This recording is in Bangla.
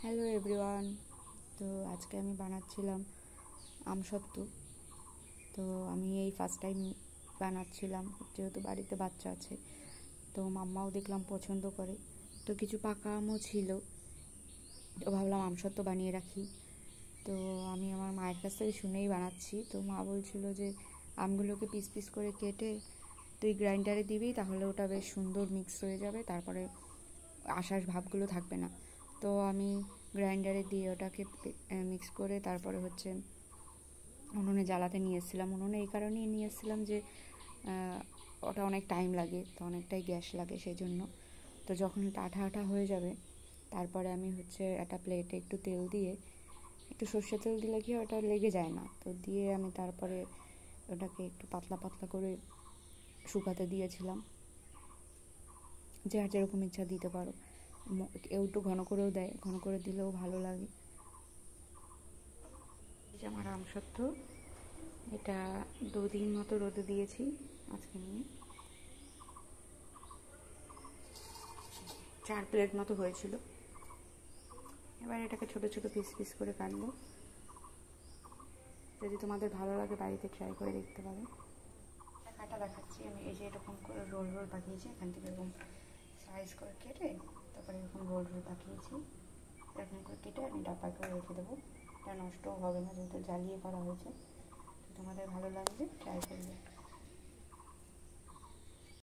Hello everyone. তো আজকে আমি বানাচ্ছিলাম আমসত্ত্ব। তো আমি এই ফার্স্ট টাইম বানাচ্ছিলাম, যেহেতু বাড়িতে বাচ্চা আছে। তো মাম্মাও দেখলাম পছন্দ করে। তো কিছু পাকা আমও ছিল, তো ভাবলাম আমসত্ত্ব বানিয়ে রাখি। তো আমি আমার মায়ের কাছ থেকে শুনেই বানাচ্ছি। তো মা বলছিল যে আমগুলোকে পিস পিস করে কেটে তুই গ্রাইন্ডারে দিবি, তাহলে ওটা বেশ সুন্দর মিক্স হয়ে যাবে, তারপরে আঁশার ভাবগুলো থাকবে না। তো আমি গ্রাইন্ডারে দিয়ে ওটাকে মিক্স করে তারপরে উনুনে জ্বালাতে নিয়ে এসেছিলাম। উনুনে এই কারণেই নিয়ে এসেছিলাম যে ওটা অনেক টাইম লাগে, তো অনেকটাই গ্যাস লাগে সেই জন্য। তো যখন এটা আঠা আঠা হয়ে যাবে, তারপরে আমি একটা প্লেটে একটু তেল দিয়ে, একটু সর্ষে তেল দিলে কি ওটা লেগে যায় না, তো দিয়ে আমি তারপরে ওটাকে একটু পাতলা পাতলা করে শুকাতে দিয়েছিলাম। যার যেরকম ইচ্ছা দিতে পারো, কেউ একটু ঘন করেও দেয়, ঘন করে দিলেও ভালো লাগে। এই যে আমার আমসত্ত্ব, এটা 2 দিন মতো রোদে দিয়েছি আজকে নিয়ে। 4 প্লেট মতো হয়েছিল। এবার এটাকে ছোট ছোট পিস পিস করে কাটবো। যদি তোমাদের ভালো লাগে বাড়িতে ট্রাই করে দেখতে পারো। কাটা দেখাচ্ছি আমি। এই যে এরকম করে রোল রোল পাকিয়েছি, এখান থেকে এরকম সাইজ করে কেটে তারপরে এরকম রোল রোল পাকিয়েছি। এরকম করে কেটে আমি ডাব্বায় করে রেখে দেবো। এটা নষ্টও হবে না, যেহেতু জ্বালিয়ে করা হয়েছে। তো তোমাদের ভালো লাগবে, ট্রাই করবে।